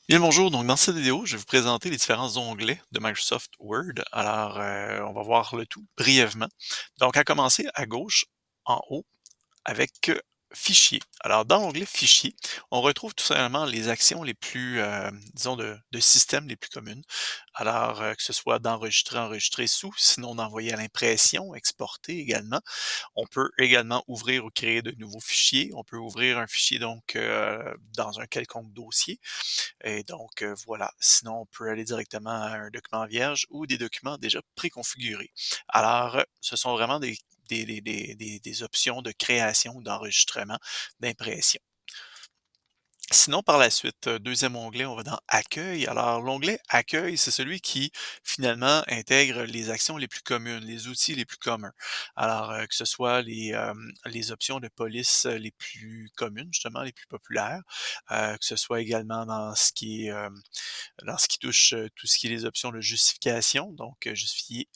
Bien le bonjour, donc dans cette vidéo, je vais vous présenter les différents onglets de Microsoft Word. Alors, on va voir le tout brièvement. Donc, à commencer à gauche, en haut, avec Fichier. Alors, dans l'onglet Fichier, on retrouve tout simplement les actions les plus, disons, de système les plus communes. Alors, que ce soit d'enregistrer, enregistrer sous, sinon d'envoyer à l'impression, exporter également. On peut également ouvrir ou créer de nouveaux fichiers. On peut ouvrir un fichier donc dans un quelconque dossier. Et donc, voilà. Sinon, on peut aller directement à un document vierge ou des documents déjà préconfigurés. Alors, ce sont vraiment des options de création ou d'enregistrement, d'impression. Sinon, par la suite, 2e onglet, on va dans Accueil. Alors, l'onglet Accueil, c'est celui qui, finalement, intègre les actions les plus communes, les outils les plus communs. Alors, que ce soit les options de police les plus communes, justement, les plus populaires, que ce soit également dans ce qui touche, tout ce qui est les options de justification, donc justifier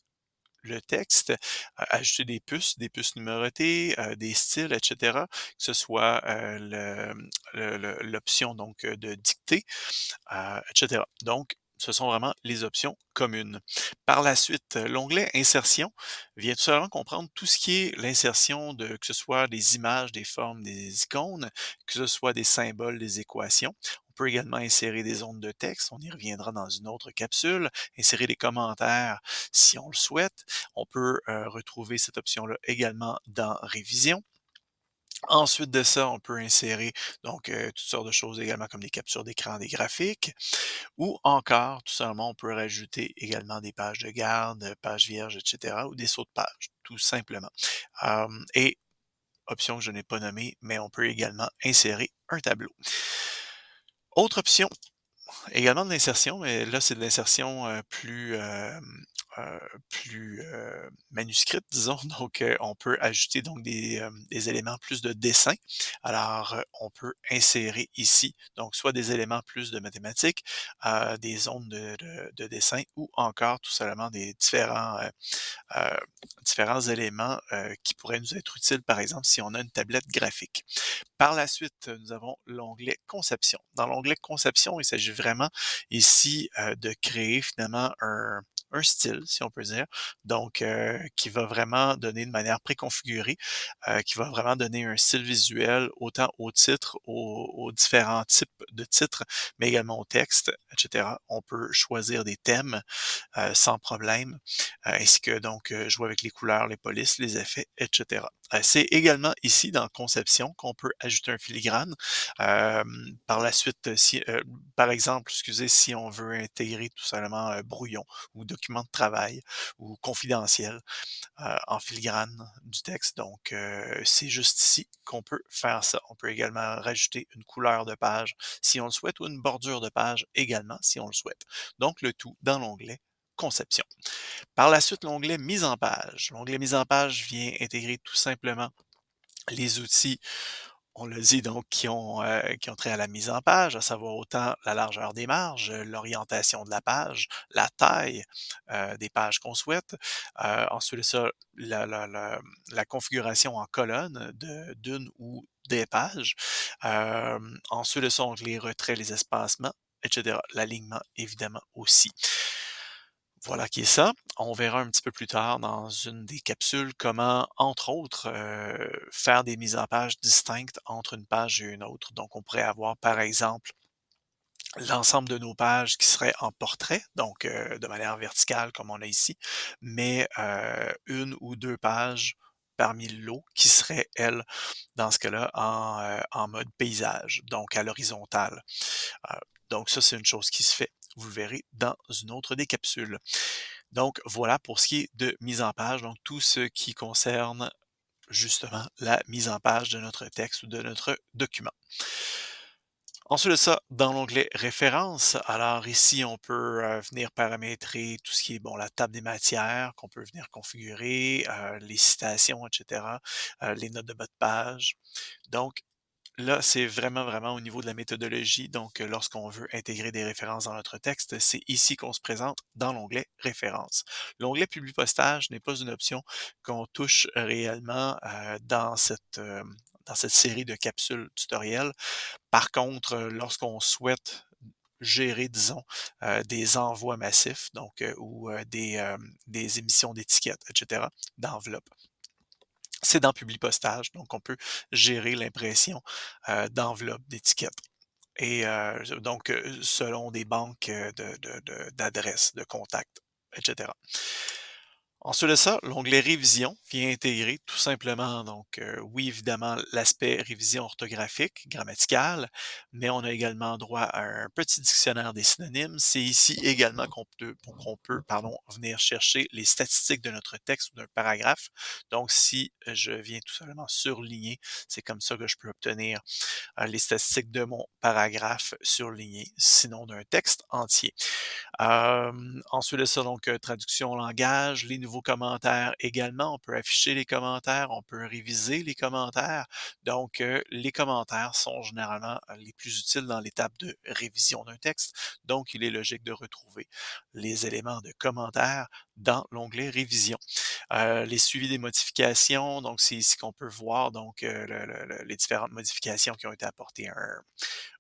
le texte, ajouter des puces numérotées, des styles et cetera, que ce soit, l'option donc, de dictée, et cetera. Donc, ce sont vraiment les options communes. Par la suite, l'onglet Insertion vient tout simplement comprendre tout ce qui est l'insertion de que ce soit des images, des formes, des icônes, que ce soit des symboles, des équations. On peut également insérer des zones de texte, on y reviendra dans une autre capsule, insérer des commentaires si on le souhaite. On peut, retrouver cette option-là également dans Révision. Ensuite de ça, on peut insérer donc, toutes sortes de choses également comme des captures d'écran, des graphiques ou encore, tout simplement, on peut rajouter également des pages de garde, pages vierges et cetera ou des sauts de page, tout simplement. Et option que je n'ai pas nommée, mais on peut également insérer un tableau. Autre option, également de l'insertion, mais là, c'est de l'insertion, heu, manuscrite, disons. Donc, on peut ajouter donc des éléments plus de dessin. Alors, on peut insérer ici, donc soit des éléments plus de mathématiques, des zones de dessin ou encore tout simplement des heu, différents éléments, qui pourraient nous être utiles, par exemple, si on a une tablette graphique. Par la suite, nous avons l'onglet Conception. Dans l'onglet Conception, il s'agit vraiment ici, de créer finalement un style, si on peut dire, donc qui va vraiment donner de manière préconfigurée, qui va vraiment donner un style visuel autant au titre, aux différents types de titres, mais également au texte, et cetera. On peut choisir des thèmes, sans problème, ainsi que donc, jouer avec les couleurs, les polices, les effets, et cetera. C'est également ici dans Conception qu'on peut ajouter un filigrane. Par la suite, si, par exemple, excusez, si on veut intégrer tout simplement, brouillon ou document de travail ou confidentiel, en filigrane du texte. Donc, c'est juste ici qu'on peut faire ça. On peut également rajouter une couleur de page si on le souhaite ou une bordure de page également si on le souhaite. Donc, le tout dans l'onglet Conception. Par la suite, l'onglet Mise en page. L'onglet Mise en page vient intégrer tout simplement les outils, on le dit donc, qui ont trait à la mise en page, à savoir autant la largeur des marges, l'orientation de la page, la taille, des pages qu'on souhaite. Ensuite de ça, la configuration en colonne d'une ou des pages. Ensuite de ça, donc les retraits, les espacements, et cetera. L'alignement, évidemment, aussi. Voilà qui est ça. On verra un petit peu plus tard dans une des capsules comment, entre autres, faire des mises en page distinctes entre une page et une autre. Donc, on pourrait avoir, par exemple, l'ensemble de nos pages qui seraient en portrait, donc de manière verticale comme on a ici, mais 1 ou 2 pages parmi le lot qui seraient, elles, dans ce cas-là, en mode paysage, donc à l'horizontale. Heu, donc ça, c'est une chose qui se fait. Vous le verrez dans une autre des capsules. Donc voilà pour ce qui est de mise en page, donc tout ce qui concerne justement la mise en page de notre texte ou de notre document. Ensuite de ça, dans l'onglet Références, alors ici, on peut venir paramétrer tout ce qui est bon, la table des matières qu'on peut venir configurer, les citations, et cetera, les notes de bas de page. Donc, là, c'est vraiment, vraiment au niveau de la méthodologie. Donc, lorsqu'on veut intégrer des références dans notre texte, c'est ici qu'on se présente dans l'onglet Références. L'onglet Publipostage n'est pas une option qu'on touche réellement dans cette série de capsules tutoriels. Par contre, lorsqu'on souhaite gérer, disons, des envois massifs, donc, ou, des émissions d'étiquettes, et cetera, d'enveloppes. C'est dans Publipostage, donc on peut gérer l'impression, d'enveloppes, d'étiquettes et donc, selon des banques, d'adresses, de contacts, et cetera. Ensuite de ça, l'onglet révision vient intégrer tout simplement, donc, oui, évidemment, l'aspect révision orthographique, grammaticale, mais on a également droit à un petit dictionnaire des synonymes. C'est ici également qu'on peut, pardon, venir chercher les statistiques de notre texte ou d'un paragraphe. Donc, si je viens tout simplement surligner, c'est comme ça que je peux obtenir les statistiques de mon paragraphe surligné, sinon d'un texte entier. Ensuite de ça, donc, traduction langage, les nouveaux commentaires également. On peut afficher les commentaires, on peut réviser les commentaires. Donc, les commentaires sont généralement les plus utiles dans l'étape de révision d'un texte. Donc, il est logique de retrouver les éléments de commentaires dans l'onglet révision. Les suivis des modifications, donc c'est ici qu'on peut voir donc, les différentes modifications qui ont été apportées à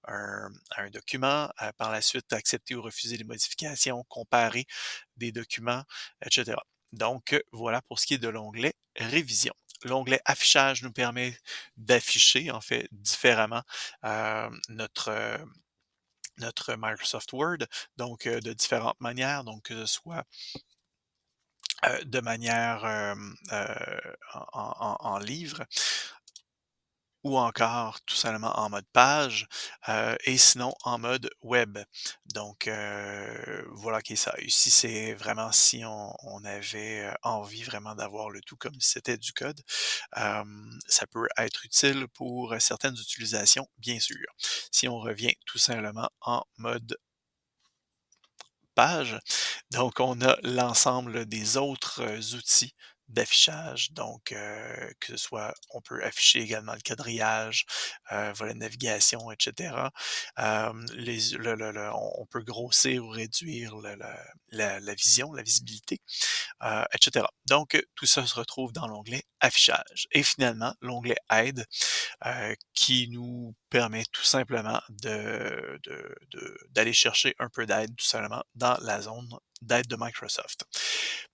un document, par la suite accepter ou refuser les modifications, comparer des documents, et cetera. Donc, voilà pour ce qui est de l'onglet révision. L'onglet affichage nous permet d'afficher, en fait, différemment, notre Microsoft Word, donc, de différentes manières, donc que ce soit, de manière, en livre, ou encore tout simplement en mode page, et sinon en mode web. Donc, voilà qui est ça. Ici, c'est vraiment si on avait, envie vraiment d'avoir le tout comme si c'était du code. Ça peut être utile pour certaines utilisations, bien sûr. Si on revient tout simplement en mode page. Donc, on a l'ensemble des autres, outils d'affichage. Donc, que ce soit on peut afficher également le quadrillage, volet de navigation, et cetera. Les on peut grossir ou réduire la vision, la visibilité, et cetera. Donc, tout ça se retrouve dans l'onglet affichage et finalement, l'onglet aide qui nous permet tout simplement d'aller chercher un peu d'aide tout simplement dans la zone d'aide de Microsoft.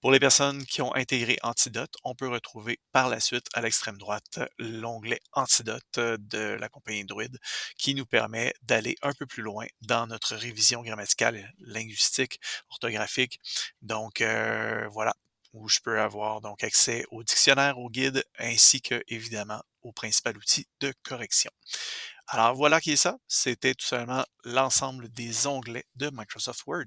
Pour les personnes qui ont intégré Antidote, on peut retrouver par la suite à l'extrême droite l'onglet Antidote de la compagnie Druid qui nous permet d'aller un peu plus loin dans notre révision grammaticale, linguistique, orthographique. Donc voilà, où je peux avoir donc accès au dictionnaire, au guide, ainsi que évidemment au principal outil de correction. Alors voilà qui est ça. C'était tout simplement l'ensemble des onglets de Microsoft Word.